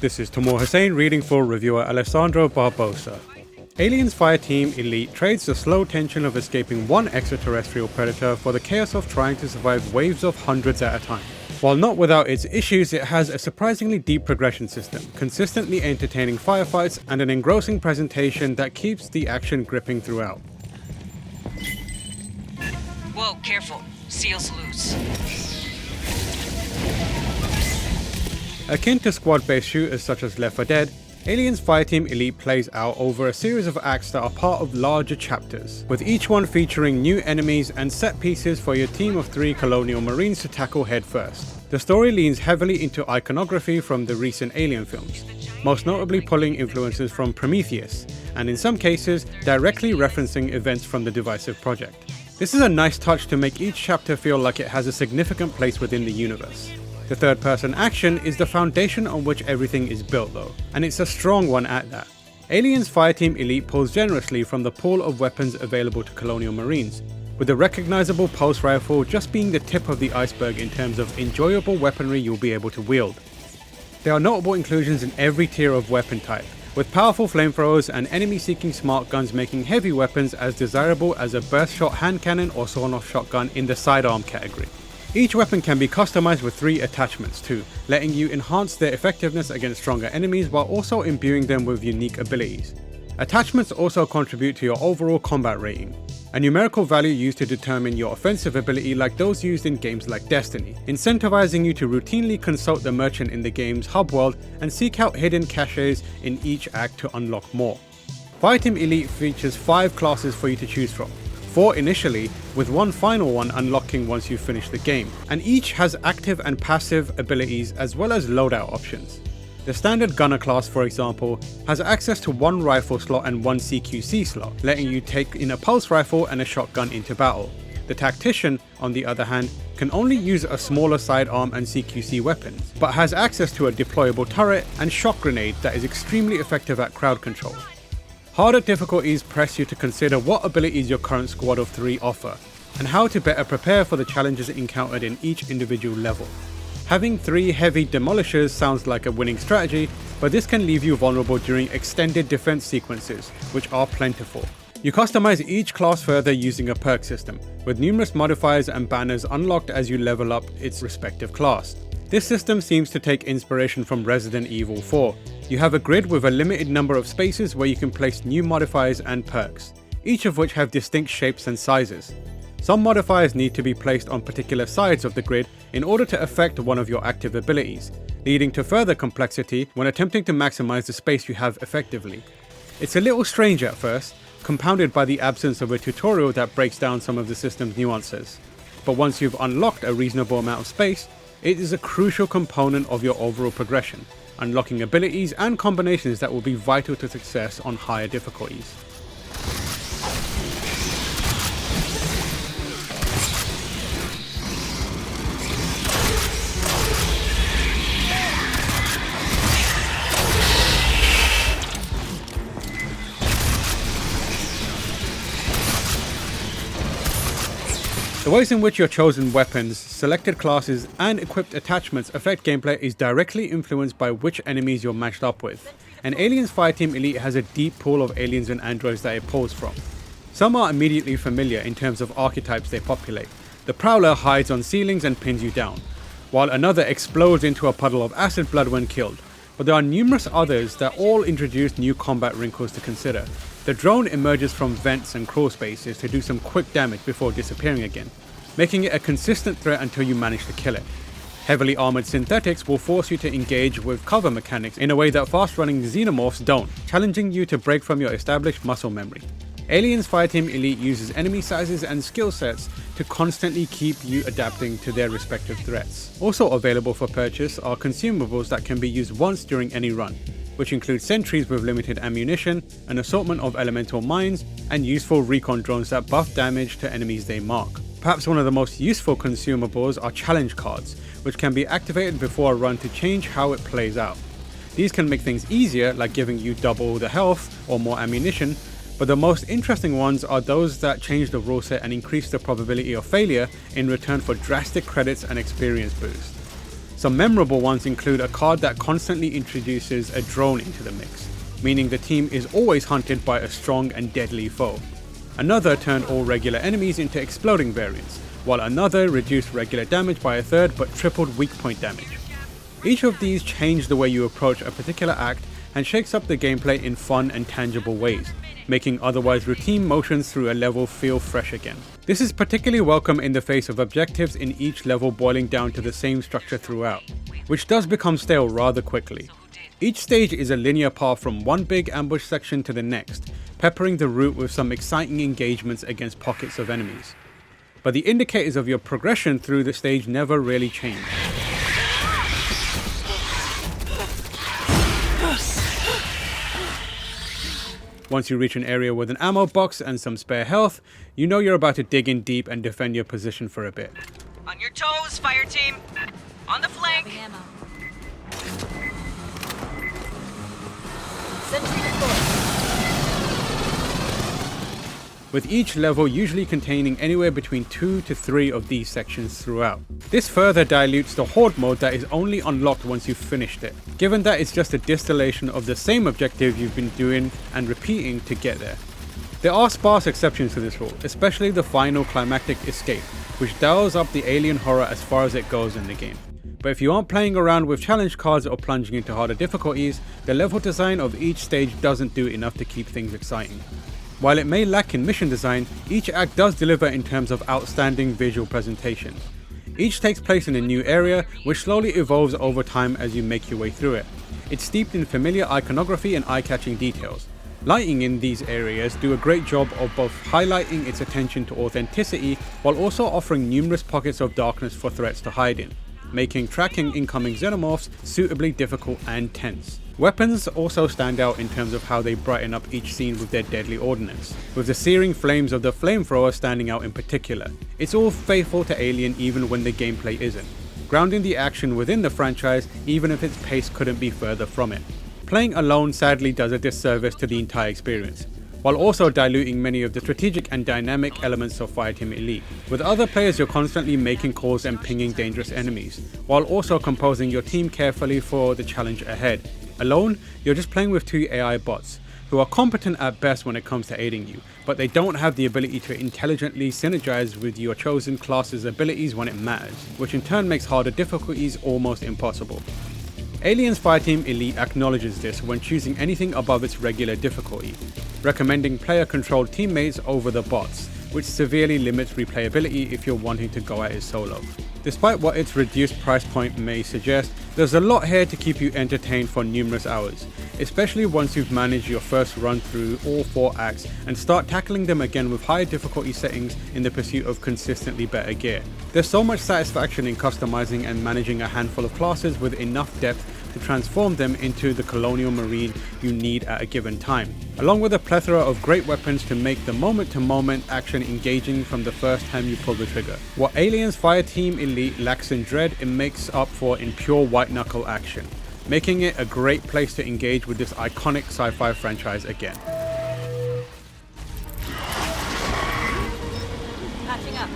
This is Tamor Hussain reading for reviewer Alessandro Barbosa. Aliens Fireteam Elite trades the slow tension of escaping one extraterrestrial predator for the chaos of trying to survive waves of hundreds at a time. While not without its issues, it has a surprisingly deep progression system, consistently entertaining firefights, and an engrossing presentation that keeps the action gripping throughout. Whoa, careful. Seal's loose. Akin to squad-based shooters such as Left 4 Dead, Aliens Fireteam Elite plays out over a series of acts that are part of larger chapters, with each one featuring new enemies and set pieces for your team of 3 colonial marines to tackle head first. The story leans heavily into iconography from the recent Alien films, most notably pulling influences from Prometheus, and in some cases, directly referencing events from the Divisive Project. This is a nice touch to make each chapter feel like it has a significant place within the universe. The third-person action is the foundation on which everything is built though, and it's a strong one at that. Aliens Fireteam Elite pulls generously from the pool of weapons available to Colonial Marines, with the recognizable pulse rifle just being the tip of the iceberg in terms of enjoyable weaponry you'll be able to wield. There are notable inclusions in every tier of weapon type, with powerful flamethrowers and enemy-seeking smart guns making heavy weapons as desirable as a burst shot hand cannon or sawn-off shotgun in the sidearm category. Each weapon can be customized with 3 attachments too, letting you enhance their effectiveness against stronger enemies while also imbuing them with unique abilities. Attachments also contribute to your overall combat rating, a numerical value used to determine your offensive ability like those used in games like Destiny, incentivizing you to routinely consult the merchant in the game's hub world and seek out hidden caches in each act to unlock more. Fireteam Elite features 5 classes for you to choose from, 4 initially, with one final one unlocking once you finish the game, and each has active and passive abilities as well as loadout options. The standard gunner class, for example, has access to 1 rifle slot and 1 CQC slot, letting you take in a pulse rifle and a shotgun into battle. The tactician, on the other hand, can only use a smaller sidearm and CQC weapons, but has access to a deployable turret and shock grenade that is extremely effective at crowd control. Harder difficulties press you to consider what abilities your current squad of 3 offer, and how to better prepare for the challenges encountered in each individual level. Having 3 heavy demolishers sounds like a winning strategy, but this can leave you vulnerable during extended defense sequences, which are plentiful. You customize each class further using a perk system, with numerous modifiers and banners unlocked as you level up its respective class. This system seems to take inspiration from Resident Evil 4. You have a grid with a limited number of spaces where you can place new modifiers and perks, each of which have distinct shapes and sizes. Some modifiers need to be placed on particular sides of the grid in order to affect one of your active abilities, leading to further complexity when attempting to maximize the space you have effectively. It's a little strange at first, compounded by the absence of a tutorial that breaks down some of the system's nuances. But once you've unlocked a reasonable amount of space, it is a crucial component of your overall progression, unlocking abilities and combinations that will be vital to success on higher difficulties. The ways in which your chosen weapons, selected classes, and equipped attachments affect gameplay is directly influenced by which enemies you're matched up with, and Aliens Fireteam Elite has a deep pool of aliens and androids that it pulls from. Some are immediately familiar in terms of archetypes they populate. The Prowler hides on ceilings and pins you down, while another explodes into a puddle of acid blood when killed, but there are numerous others that all introduce new combat wrinkles to consider. The drone emerges from vents and crawl spaces to do some quick damage before disappearing again, making it a consistent threat until you manage to kill it. Heavily armored synthetics will force you to engage with cover mechanics in a way that fast-running xenomorphs don't, challenging you to break from your established muscle memory. Aliens Fireteam Elite uses enemy sizes and skill sets to constantly keep you adapting to their respective threats. Also available for purchase are consumables that can be used once during any run, which include sentries with limited ammunition, an assortment of elemental mines, and useful recon drones that buff damage to enemies they mark. Perhaps one of the most useful consumables are challenge cards, which can be activated before a run to change how it plays out. These can make things easier, like giving you double the health or more ammunition, but the most interesting ones are those that change the rule set and increase the probability of failure in return for drastic credits and experience boost. Some memorable ones include a card that constantly introduces a drone into the mix, meaning the team is always hunted by a strong and deadly foe. Another turned all regular enemies into exploding variants, while another reduced regular damage by a third but tripled weak point damage. Each of these changed the way you approach a particular act and shakes up the gameplay in fun and tangible ways, making otherwise routine motions through a level feel fresh again. This is particularly welcome in the face of objectives in each level boiling down to the same structure throughout, which does become stale rather quickly. Each stage is a linear path from one big ambush section to the next, peppering the route with some exciting engagements against pockets of enemies. But the indicators of your progression through the stage never really change. Once you reach an area with an ammo box and some spare health, you know you're about to dig in deep and defend your position for a bit. On your toes, Fireteam! On the flank! Sentry deployed. With each level usually containing anywhere between 2 to 3 of these sections throughout. This further dilutes the horde mode that is only unlocked once you've finished it, given that it's just a distillation of the same objective you've been doing and repeating to get there. There are sparse exceptions to this rule, especially the final climactic escape, which dials up the alien horror as far as it goes in the game. But if you aren't playing around with challenge cards or plunging into harder difficulties, the level design of each stage doesn't do enough to keep things exciting. While it may lack in mission design, each act does deliver in terms of outstanding visual presentation. Each takes place in a new area, which slowly evolves over time as you make your way through it. It's steeped in familiar iconography and eye-catching details. Lighting in these areas do a great job of both highlighting its attention to authenticity while also offering numerous pockets of darkness for threats to hide in, making tracking incoming xenomorphs suitably difficult and tense. Weapons also stand out in terms of how they brighten up each scene with their deadly ordnance, with the searing flames of the flamethrower standing out in particular. It's all faithful to Alien even when the gameplay isn't, grounding the action within the franchise even if its pace couldn't be further from it. Playing alone sadly does a disservice to the entire experience, while also diluting many of the strategic and dynamic elements of Fireteam Elite. With other players you're constantly making calls and pinging dangerous enemies, while also composing your team carefully for the challenge ahead. Alone, you're just playing with 2 AI bots, who are competent at best when it comes to aiding you, but they don't have the ability to intelligently synergize with your chosen class's abilities when it matters, which in turn makes harder difficulties almost impossible. Alien's Fireteam Elite acknowledges this when choosing anything above its regular difficulty, recommending player-controlled teammates over the bots, which severely limits replayability if you're wanting to go at it solo. Despite what its reduced price point may suggest, there's a lot here to keep you entertained for numerous hours, especially once you've managed your first run through all 4 acts and start tackling them again with higher difficulty settings in the pursuit of consistently better gear. There's so much satisfaction in customizing and managing a handful of classes with enough depth to transform them into the colonial marine you need at a given time, along with a plethora of great weapons to make the moment-to-moment action engaging from the first time you pull the trigger. What Alien's Fireteam Elite lacks in dread, it makes up for in pure white-knuckle action, making it a great place to engage with this iconic sci-fi franchise again. Patching up.